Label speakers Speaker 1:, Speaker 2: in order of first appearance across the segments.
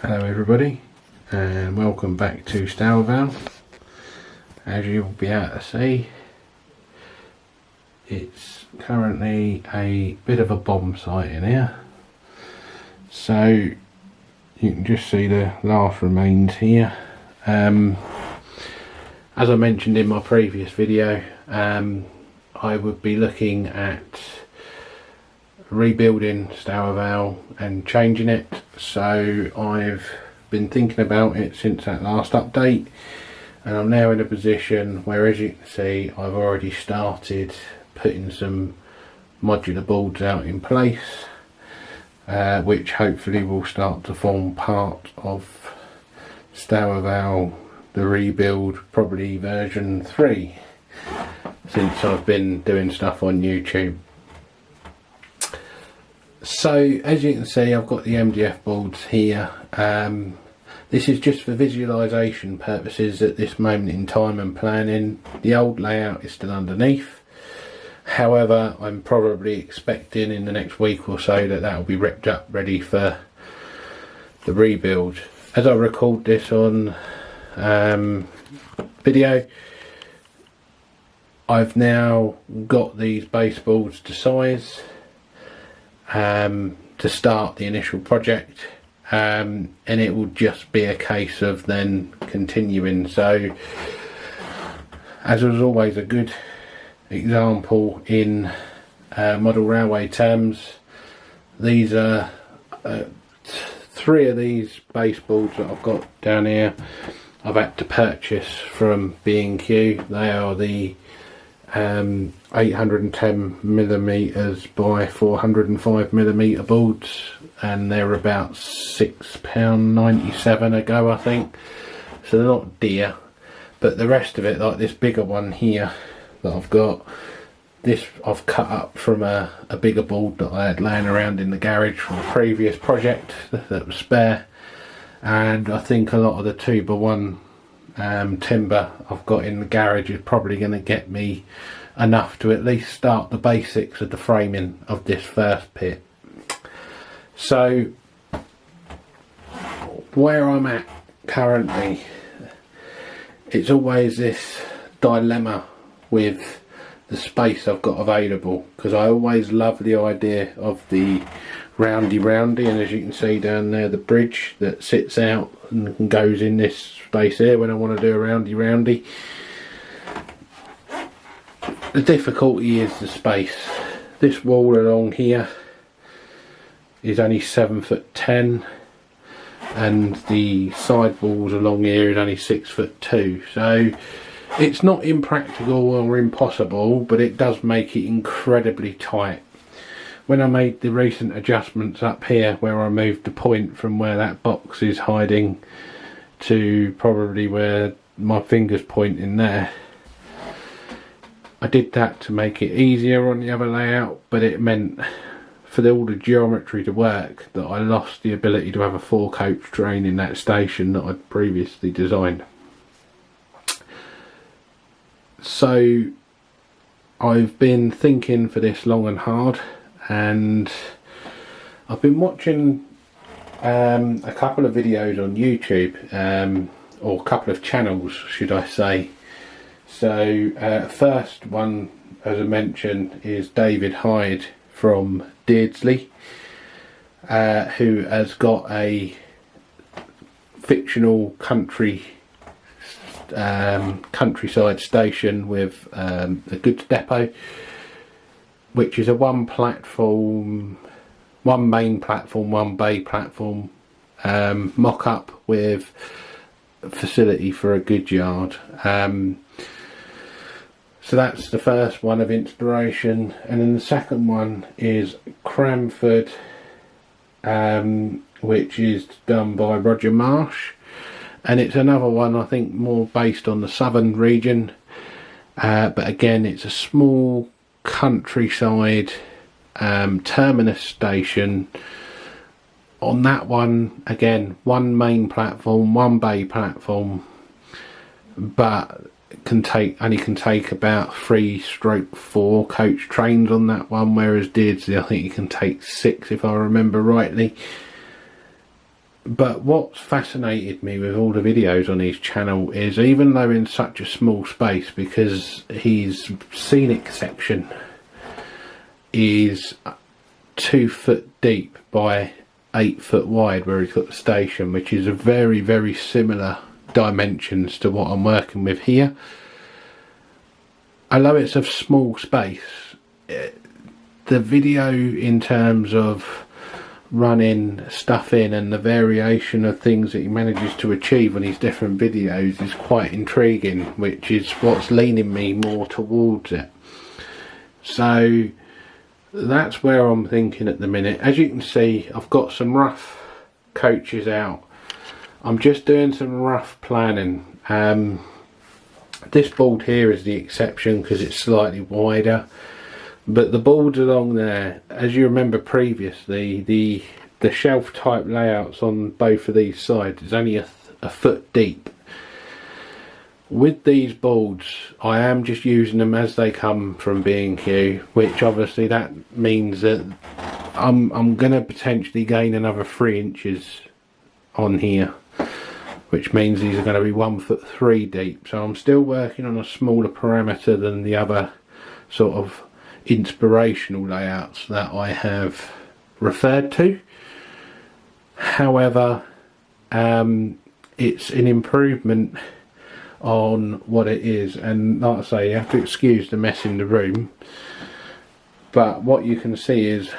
Speaker 1: Hello everybody, and welcome back to Stourvale. As you'll be able to see, it's currently a bit of a bomb site in here. So you can just see the last remains here. As I mentioned in my previous video, I would be looking at rebuilding Stourvale and changing it, so I've been thinking about it since that last update, and I'm now in a position where, as you can see, I've already started putting some modular boards out in place, which hopefully will start to form part of Stourvale, the rebuild, probably version 3, since I've been doing stuff on YouTube. So as you can see, I've got the MDF boards here. This is just for visualisation purposes at this moment in time and planning. The old layout is still underneath. However, I'm probably expecting in the next week or so that will be ripped up, ready for the rebuild. As I record this on video, I've now got these baseboards to size to start the initial project, and it will just be a case of then continuing. So, as was always a good example in model railway terms, these are 3 of these baseboards that I've got down here I've had to purchase from B&Q. They are the 810mm by 405mm boards, and they're about £6.97 a go, I think. So they're not dear, but the rest of it, like this bigger one here that I've got, this I've cut up from a bigger board that I had laying around in the garage from a previous project that was spare. And I think a lot of the 2x1 timber I've got in the garage is probably going to get me enough to at least start the basics of the framing of this first pit. So where I'm at currently, it's always this dilemma with the space I've got available, because I always love the idea of the roundy, and as you can see down there, the bridge that sits out and goes in this space here when I want to do a roundy. The difficulty is the space. This wall along here is only 7'10", and the side walls along here is only 6'2", so it's not impractical or impossible, but it does make it incredibly tight. When I made the recent adjustments up here, where I moved the point from where that box is hiding to probably where my fingers point in there, I did that to make it easier on the other layout, but it meant for all the geometry to work that I lost the ability to have a 4-coach train in that station that I'd previously designed. So I've been thinking for this long and hard, and I've been watching a couple of videos on YouTube, or a couple of channels should I say. So first one, as I mentioned, is David Hyde from Deardsley, who has got a fictional countryside station with a goods depot, which is a one main platform, one bay platform mock-up with a facility for a goods yard. So that's the first one of inspiration, and then the second one is Cranford, which is done by Roger Marsh, and it's another one I think more based on the southern region, but again it's a small countryside terminus station. On that one, again, one main platform, one bay platform, but only can take about 3/4 coach trains on that one, whereas Deardsley I think you can take 6 if I remember rightly. But what's fascinated me with all the videos on his channel is, even though in such a small space, because his scenic section is 2 foot deep by 8 foot wide where he's got the station, which is a very, very similar dimensions to what I'm working with here. Although it's a small space, the video in terms of running stuff in and the variation of things that he manages to achieve on his different videos is quite intriguing, which is what's leaning me more towards it. So that's where I'm thinking at the minute. As you can see, I've got some rough coaches out. I'm just doing some rough planning. This board here is the exception because it's slightly wider, but the boards along there, as you remember previously, the shelf type layouts on both of these sides is only a foot deep. With these boards, I am just using them as they come from B&Q, which obviously that means that I'm going to potentially gain another 3 inches on here, which means these are going to be 1'3" deep. So I'm still working on a smaller parameter than the other sort of inspirational layouts that I have referred to. However, it's an improvement on what it is, and like I say, you have to excuse the mess in the room, but what you can see is,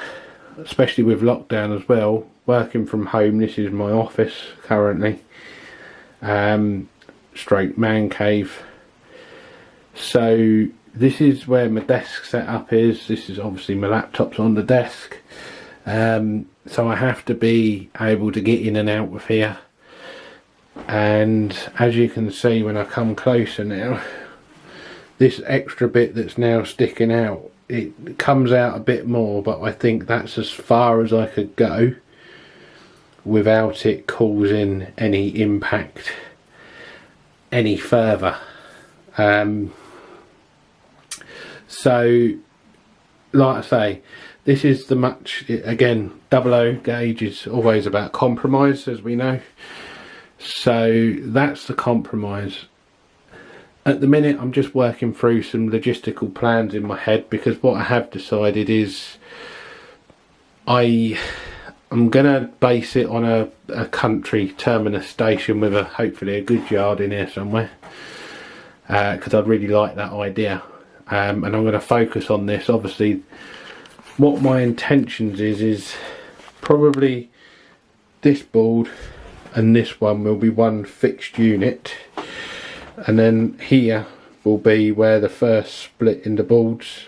Speaker 1: especially with lockdown as well, working from home, this is my office currently, straight man cave. So this is where my desk setup is. This is obviously my laptop's on the desk, so I have to be able to get in and out of here. And as you can see when I come closer now, this extra bit that's now sticking out, it comes out a bit more, but I think that's as far as I could go without it causing any impact any further. So like I say, this is the much, again, 00 gauge is always about compromise, as we know. So that's the compromise. At the minute I'm just working through some logistical plans in my head, because what I have decided is I'm going to base it on a country terminus station with hopefully a good yard in here somewhere, because I'd really like that idea. And I'm going to focus on this. Obviously what my intentions is probably this board and this one will be one fixed unit, and then here will be where the first split in the boards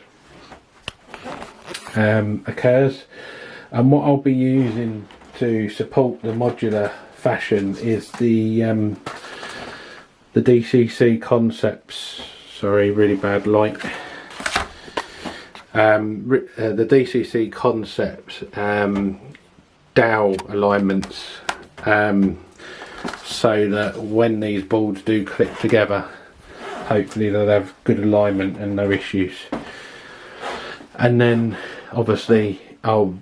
Speaker 1: occurs. And what I'll be using to support the modular fashion is the DCC Concepts, sorry, really bad light, the DCC Concepts dowel alignments, so that when these boards do click together, hopefully they'll have good alignment and no issues. And then obviously I'll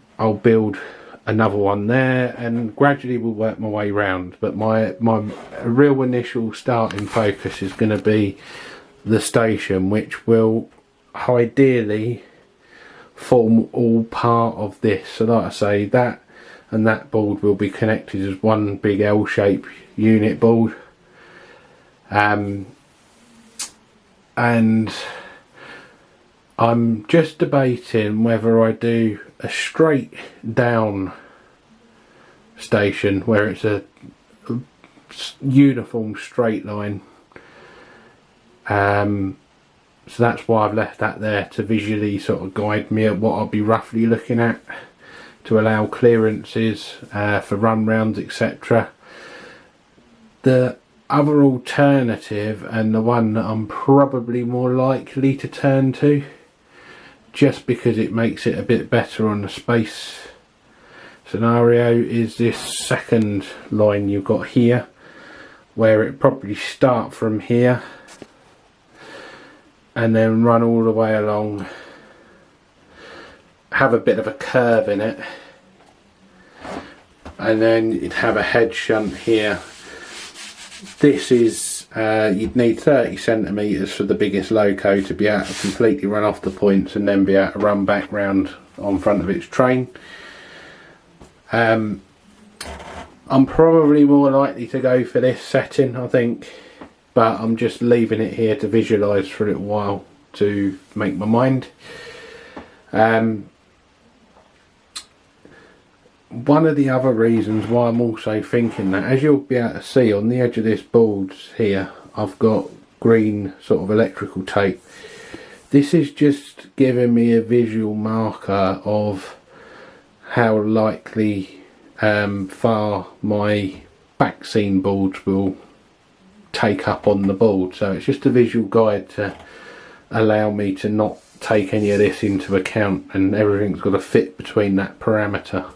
Speaker 1: build another one there, and gradually we'll work my way round. But my real initial starting focus is going to be the station, which will ideally form all part of this. So like I say, that and that board will be connected as one big L-shaped unit board, and I'm just debating whether I do a straight down station where it's a uniform straight line. So that's why I've left that there, to visually sort of guide me at what I'll be roughly looking at, to allow clearances for run rounds, etc. The other alternative, and the one that I'm probably more likely to turn to, just because it makes it a bit better on the space scenario, is this second line you've got here, where it probably start from here and then run all the way along, have a bit of a curve in it, and then you'd have a head shunt here. This is you'd need 30 centimetres for the biggest loco to be able to completely run off the points and then be able to run back round on front of its train. I'm probably more likely to go for this setting, I think, but I'm just leaving it here to visualise for a little while to make my mind. One of the other reasons why I'm also thinking that, as you'll be able to see on the edge of this board here, I've got green sort of electrical tape. This is just giving me a visual marker of how likely far my back scene boards will take up on the board. So it's just a visual guide to allow me to not take any of this into account, and everything's got to fit between that parameter.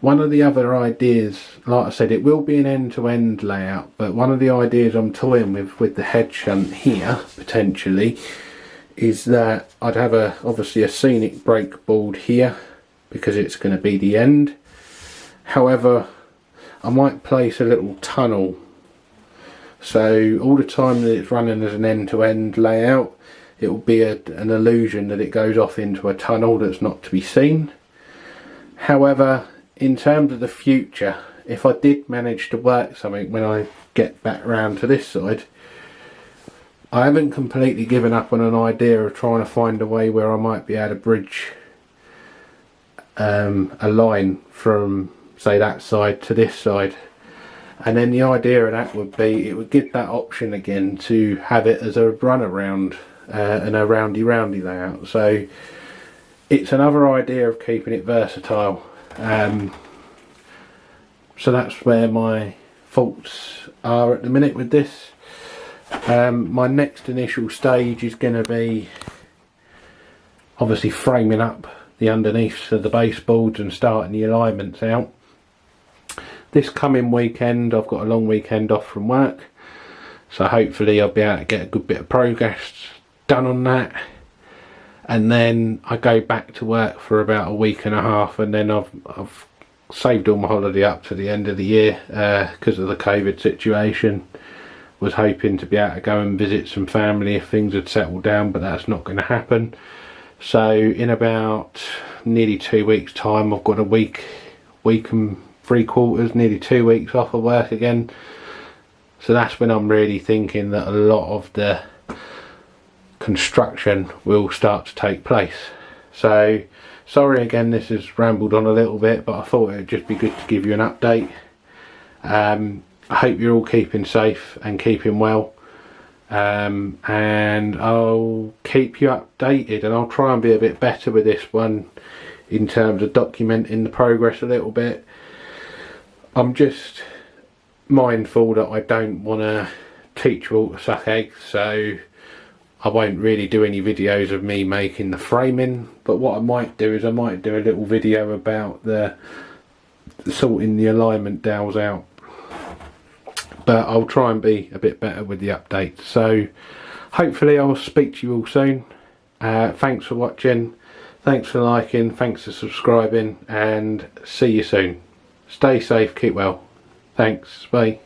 Speaker 1: One of the other ideas, like I said, it will be an end-to-end layout, but one of the ideas I'm toying with the head shunt here, potentially, is that I'd have obviously a scenic brake board here, because it's going to be the end. However, I might place a little tunnel, so all the time that it's running as an end-to-end layout, it will be an illusion that it goes off into a tunnel that's not to be seen. However, in terms of the future, if I did manage to work something when I get back round to this side, I haven't completely given up on an idea of trying to find a way where I might be able to bridge a line from, say, that side to this side. And then the idea of that would be, it would give that option again to have it as a runaround and a roundy layout. So it's another idea of keeping it versatile. So that's where my thoughts are at the minute with this. My next initial stage is going to be obviously framing up the underneaths of the baseboards and starting the alignments out. This coming weekend I've got a long weekend off from work, so hopefully I'll be able to get a good bit of progress done on that. And then I go back to work for about a week and a half, and then I've saved all my holiday up to the end of the year because of the COVID situation. Was hoping to be able to go and visit some family if things had settled down, but that's not going to happen. So in about nearly 2 weeks time, I've got a week and 3/4, nearly 2 weeks off of work again. So that's when I'm really thinking that a lot of the construction will start to take place. So sorry again, this has rambled on a little bit, but I thought it would just be good to give you an update. I hope you're all keeping safe and keeping well, and I'll keep you updated, and I'll try and be a bit better with this one in terms of documenting the progress a little bit. I'm just mindful that I don't want to teach you all to suck eggs, so I won't really do any videos of me making the framing, but what I might do is I might do a little video about the sorting the alignment dowels out. But I'll try and be a bit better with the updates. So hopefully I'll speak to you all soon. Thanks for watching, thanks for liking, thanks for subscribing, and see you soon. Stay safe, keep well. Thanks, bye.